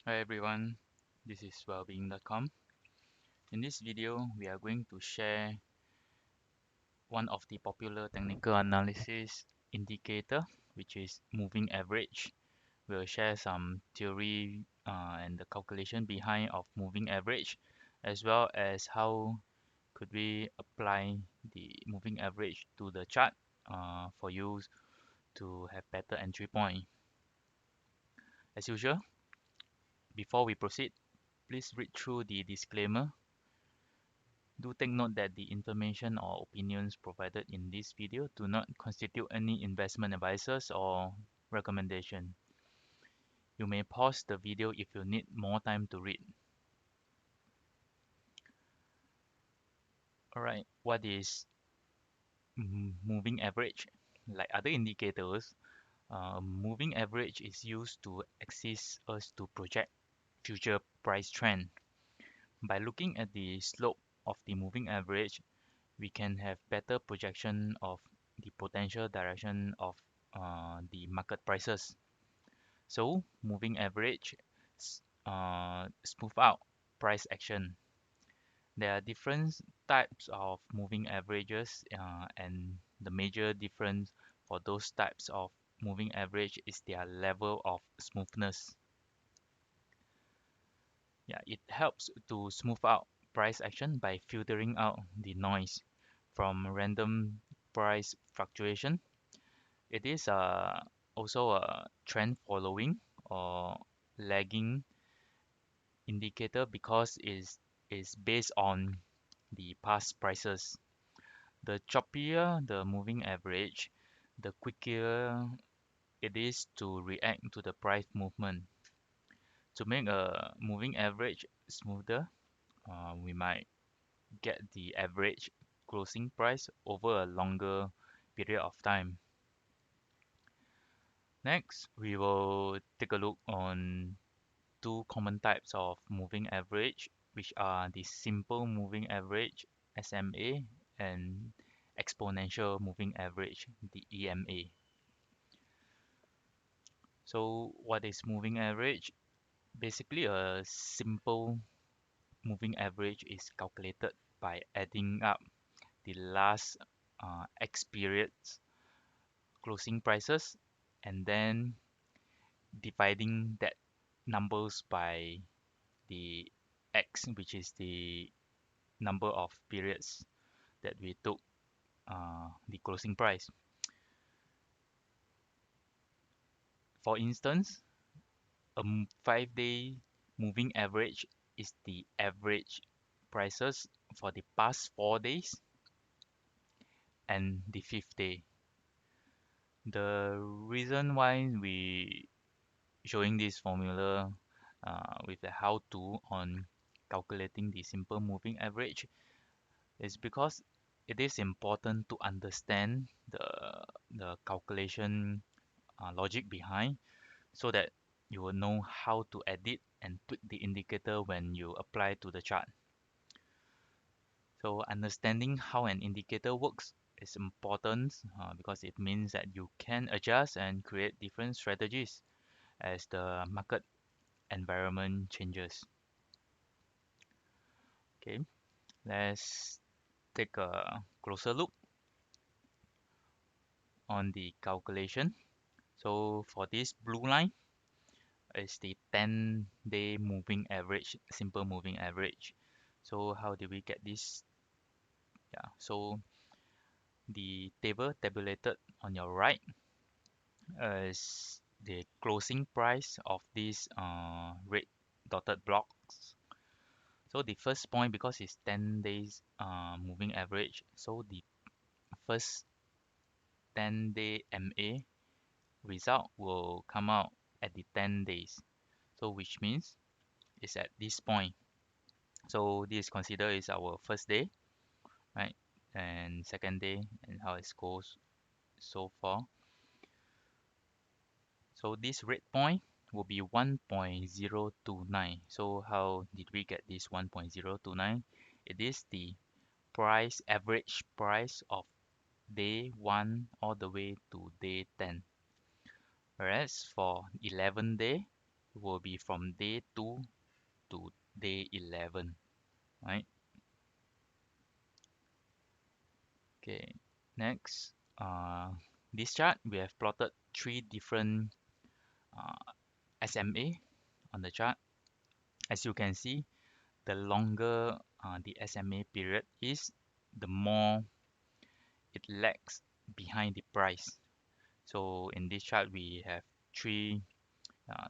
Hi everyone, this is wellbeing.com. In this video, we are going to share one of the popular technical analysis indicator, which is moving average. We'll share some theory and the calculation behind of moving average, as well as how could we apply the moving average to the chart for you to have better entry point. As usual, before we proceed, please read through the disclaimer. Do take note that the information or opinions provided in this video do not constitute any investment advices or recommendation. You may pause the video if you need more time to read. Alright, what is moving average? Like other indicators, moving average is used to assist us to project future price trend. By looking at the slope of the moving average, we can have better projection of the potential direction of the market prices. So moving average smooth out price action. There are different types of moving averages, and the major difference for those types of moving average is their level of smoothness. Yeah, it helps to smooth out price action by filtering out the noise from random price fluctuation. It is also a trend following or lagging indicator because is based on the past prices. The choppier the moving average, the quicker it is to react to the price movement. To make a moving average smoother, we might get the average closing price over a longer period of time. Next, we will take a look on two common types of moving average, which are the simple moving average (SMA) and exponential moving average, the EMA. So what is moving average? Basically, a simple moving average is calculated by adding up the last X periods closing prices and then dividing that numbers by the X, which is the number of periods that we took the closing price. For instance, a 5-day moving average is the average prices for the past 4 days and the fifth day. The reason why we showing this formula with the how to on calculating the simple moving average is because it is important to understand the calculation logic behind so that you will know how to edit and tweak the indicator when you apply to the chart. So understanding how an indicator works is important because it means that you can adjust and create different strategies as the market environment changes. Okay, let's take a closer look on the calculation. So for this blue line is the 10-day moving average, simple moving average. So how did we get this? Yeah, so the table tabulated on your right is the closing price of these red dotted blocks. So the first point, because it's 10 days moving average, so the first 10-day MA result will come out at the 10 days. So which means it's at this point. So this is considered is our first day, right? And second day and how it goes so far. So this red point will be 1.029. So how did we get this 1.029? It is the average price of day 1 all the way to day 10. Whereas for 11 day will be from day 2 to day 11, right? Okay, next, this chart we have plotted three different SMA on the chart. As you can see, the longer the SMA period is, the more it lags behind the price. So in this chart, we have three,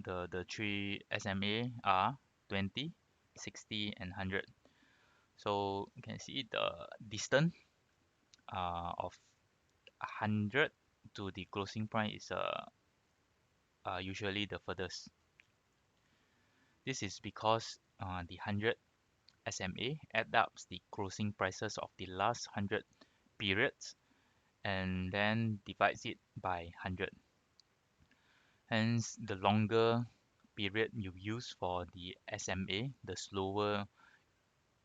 the three SMA are 20, 60, and 100. So you can see the distance of 100 to the closing price is usually the furthest. This is because the 100 SMA adds up the closing prices of the last 100 periods and then divides it by 100. Hence, the longer period you use for the SMA, the slower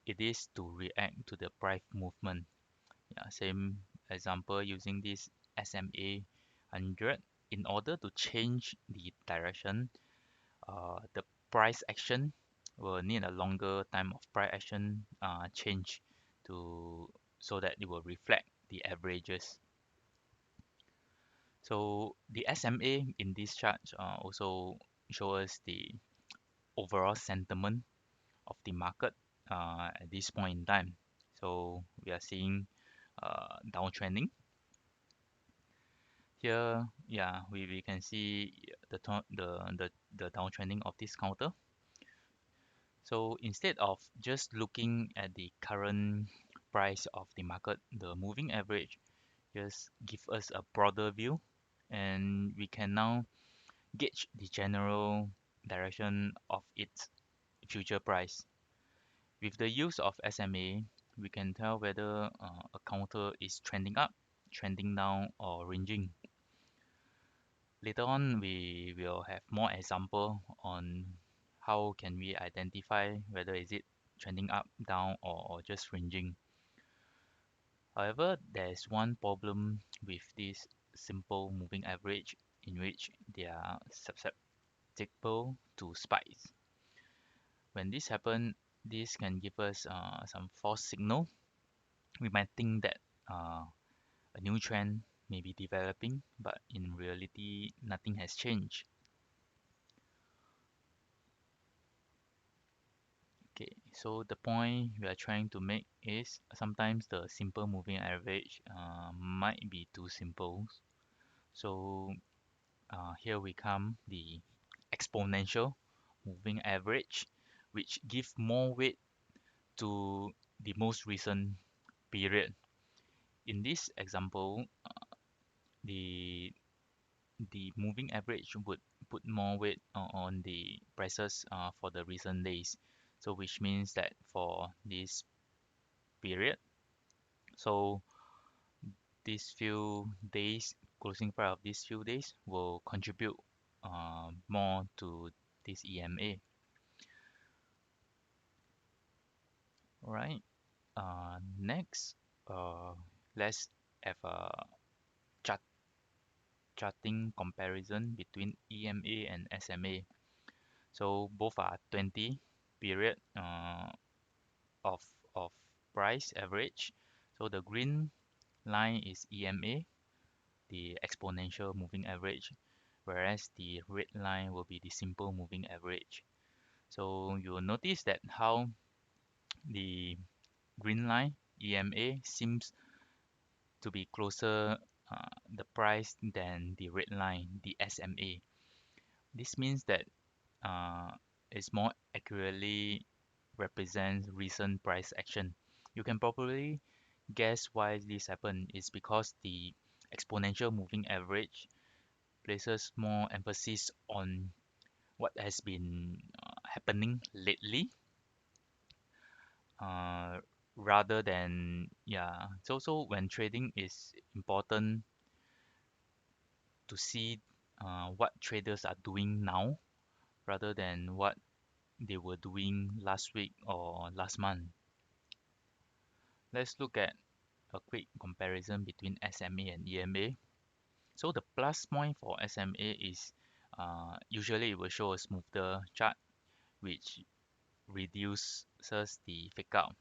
it is to react to the price movement. Yeah, same example using this SMA 100. In order to change the direction, the price action will need a longer time of price action change to so that it will reflect the averages. So the SMA in this chart also show us the overall sentiment of the market at this point in time. So we are seeing downtrending here. Yeah, we can see the downtrending of this counter. So instead of just looking at the current price of the market, the moving average just give us a broader view, and we can now gauge the general direction of its future price. With the use of SMA, we can tell whether a counter is trending up, trending down, or ranging. Later on, we will have more example on how can we identify whether is it trending up, down, or just ranging. However, there is one problem with this simple moving average in which they are susceptible to spikes. When this happens, this can give us some false signal. We might think that a new trend may be developing, but in reality, nothing has changed. Okay, so the point we are trying to make is sometimes the simple moving average might be too simple. So here we come the exponential moving average, which give more weight to the most recent period. In this example, the the moving average would put more weight on the prices for the recent days. So which means that for this period, so these few days, closing price of these few days will contribute more to this EMA. Alright, next, let's have a chart charting comparison between EMA and SMA. So both are 20 period of of price average. So the green line is EMA, the exponential moving average, whereas the red line will be the simple moving average. So you will notice that how the green line EMA seems to be closer the price than the red line, the SMA. This means that it's more accurately represents recent price action. You can probably guess why this happened is because the exponential moving average places more emphasis on what has been happening lately uh, rather than yeah. So when trading is important to see what traders are doing now rather than what they were doing last week or last month. Let's look at a quick comparison between SMA and EMA. So the plus point for SMA is Usually it will show a smoother chart which reduces the fake out.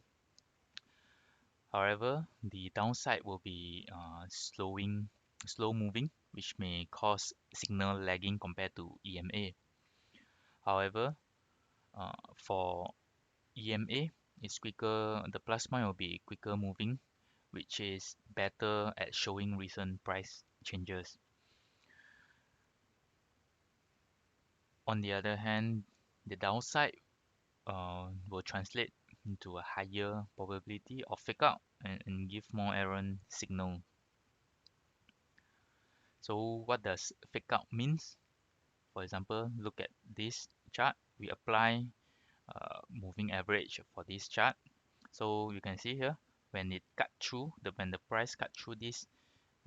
However, the downside will be slow moving, which may cause signal lagging compared to EMA. However, for EMA, it's quicker. The plus point will be quicker moving, which is better at showing recent price changes. On the other hand, the downside will translate into a higher probability of fake out and give more error signal. So what does fake out means? For example, look at this chart. We apply moving average for this chart. So you can see here when it cut through when the price cut through this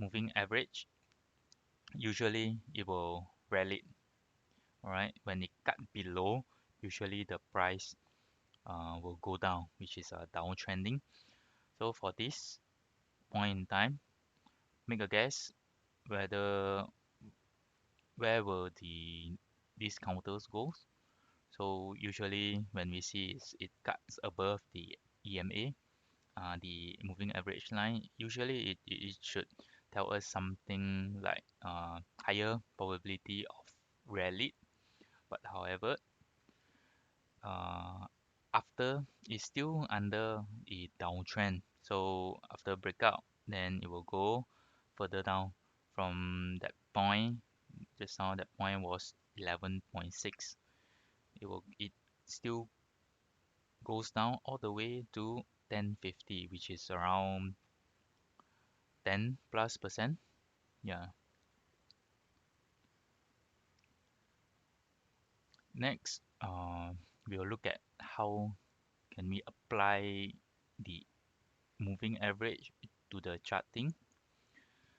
moving average, usually it will rally. All right, when it cut below, usually the price will go down, which is downtrending. So for this point in time, make a guess whether where will these counters go. So usually when we see it cuts above the EMA, the moving average line, usually it should tell us something like higher probability of rally. But however, uh, after it's still under the downtrend. So after breakout, then it will go further down from that point. Just now that point was 11.6. It still goes down all the way to 1050, which is around 10 plus percent. Yeah. Next, we'll look at how can we apply the moving average to the charting.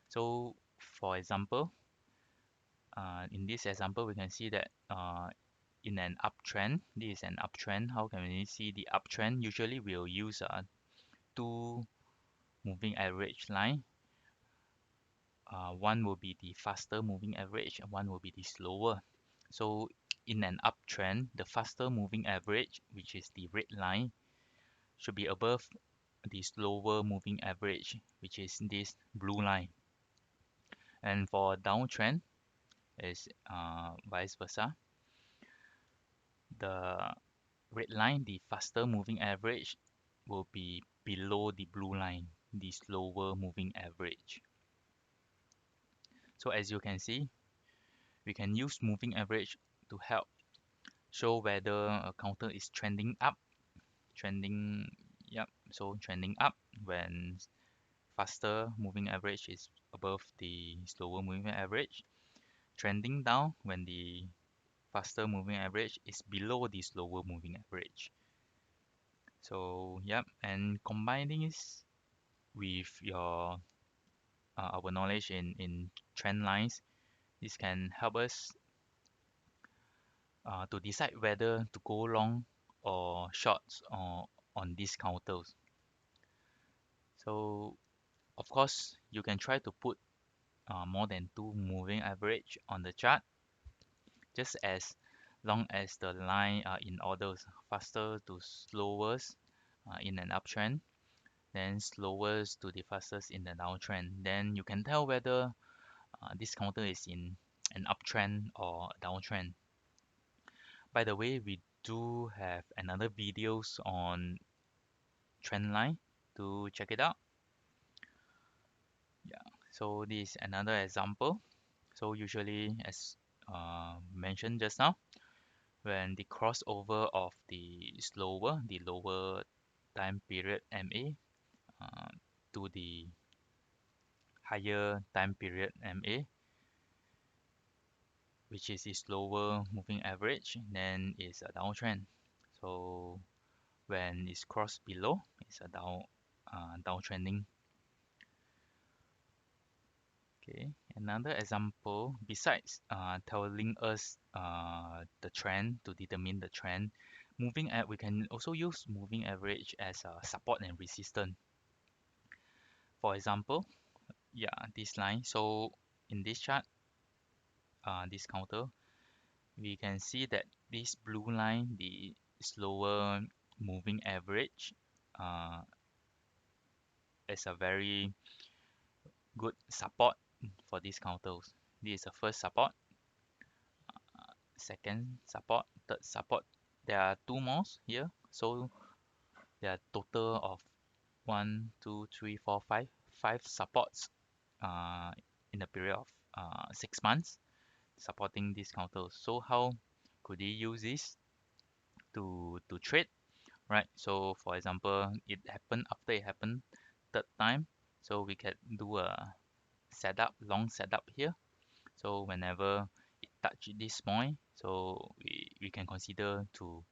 So, for example, in this example, we can see that in an uptrend, this is an uptrend. How can we see the uptrend? Usually, we'll use two moving average line. One will be the faster moving average, and one will be the slower. So, in an uptrend, the faster moving average, which is the red line, should be above the slower moving average, which is this blue line. And for downtrend, is vice versa. The red line, the faster moving average, will be below the blue line, the slower moving average. So as you can see, we can use moving average to help show whether a counter is trending up, so trending up when faster moving average is above the slower moving average, trending down when the faster moving average is below the slower moving average. So and combining this with your our knowledge in trend lines, this can help us to decide whether to go long or shorts or on these counters. So of course you can try to put more than two moving average on the chart, just as long as the line are in orders faster to slowest in an uptrend, then slowest to the fastest in the downtrend. Then you can tell whether this counter is in an uptrend or a downtrend. By the way, we do have another videos on trend line to check it out. Yeah, so this is another example. So usually, as mentioned just now, when the crossover of the lower time period MA to the higher time period MA, which is the slower moving average, then it's a downtrend. So when it's crossed below, it's a downtrending. Okay, another example besides telling us the trend to determine the trend, we can also use moving average as a support and resistance. For example, this line. So in this chart, this counter, we can see that this blue line, the slower moving average, uh, is a very good support for these counters. This is the first support, second support, third support. There are two more here, so there are total of one, two, three, four, five supports in the period of 6 months supporting these counters. So how could you use this to trade, right? So for example, it happened after it happened third time, so we can do a setup, long setup here. So whenever it touch this point, so we can consider to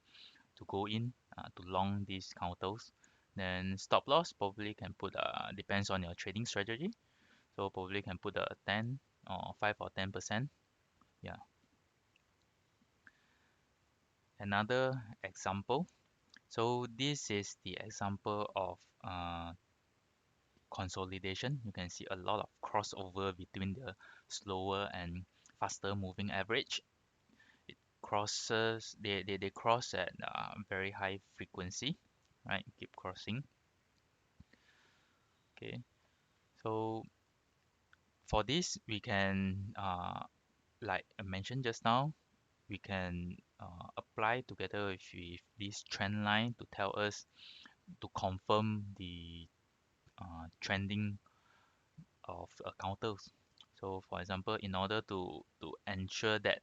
go in to long these counters. Then stop loss probably can put depends on your trading strategy. So probably can put a 10 or 5 or 10%. Yeah. Another example. So this is the example of consolidation. You can see a lot of crossover between the slower and faster moving average. It crosses, they cross at very high frequency, right? Keep crossing. Okay. So for this, we can, like I mentioned just now, we can apply together with this trend line to tell us to confirm the trending of counters. So for example, in order to ensure that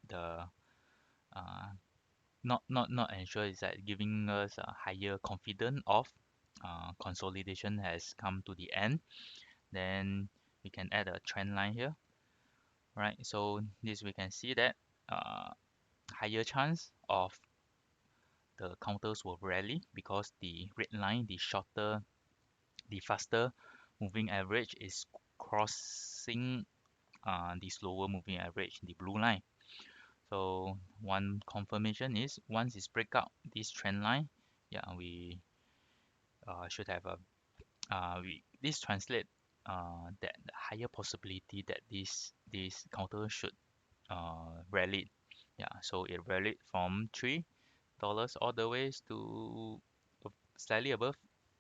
the uh, not ensure is that giving us a higher confidence of consolidation has come to the end, then we can add a trend line here, right? So this we can see that uh, higher chance of the counters will rally because the red line, the shorter, the faster moving average is crossing the slower moving average, the blue line. So one confirmation is once it's break out this trend line, yeah, we should have a we this translate that the higher possibility that this counter should rally. Yeah, so it rallied from $3 all the ways to slightly above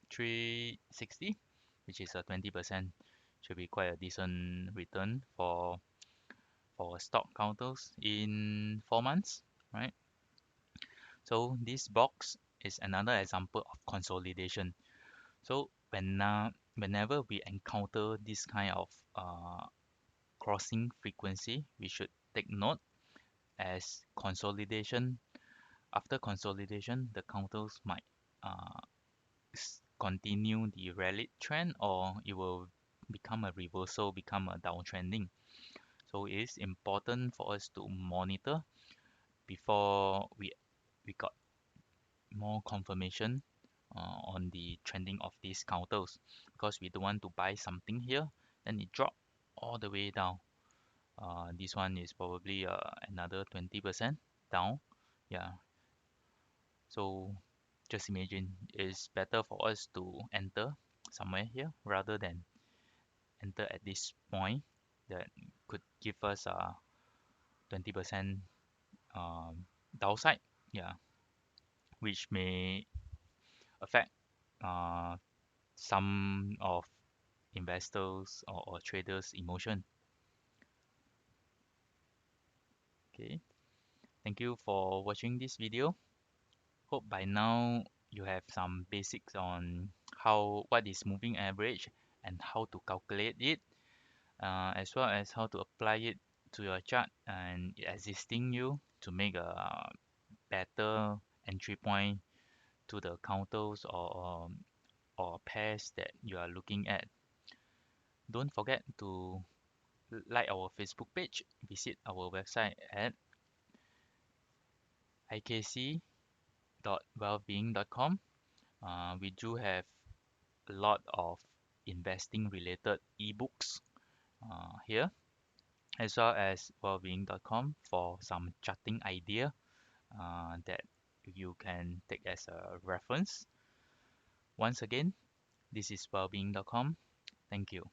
360, which is a 20%. Should be quite a decent return for stock counters in 4 months, right? So this box is another example of consolidation. So whenever we encounter this kind of crossing frequency, we should take note as consolidation. After consolidation, the counters might uh, continue the rally trend or it will become a reversal, become a downtrending. So it is important for us to monitor before we got more confirmation on the trending of these counters because we don't want to buy something here then it drop all the way down. This one is probably another 20% down. Yeah, so just imagine it's better for us to enter somewhere here rather than enter at this point that could give us a 20% downside. Yeah, which may affect uh, some of investors or traders emotion. Okay, thank you for watching this video. Hope by now you have some basics on what is moving average and how to calculate it, as well as how to apply it to your chart and assisting you to make a better entry point to the counters or pairs that you are looking at. Don't forget to like our Facebook page, visit our website at ikc.wellbeing.com. We do have a lot of investing related ebooks here, as well as wellbeing.com for some charting idea that you can take as a reference. Once again, this is wellbeing.com. Thank you.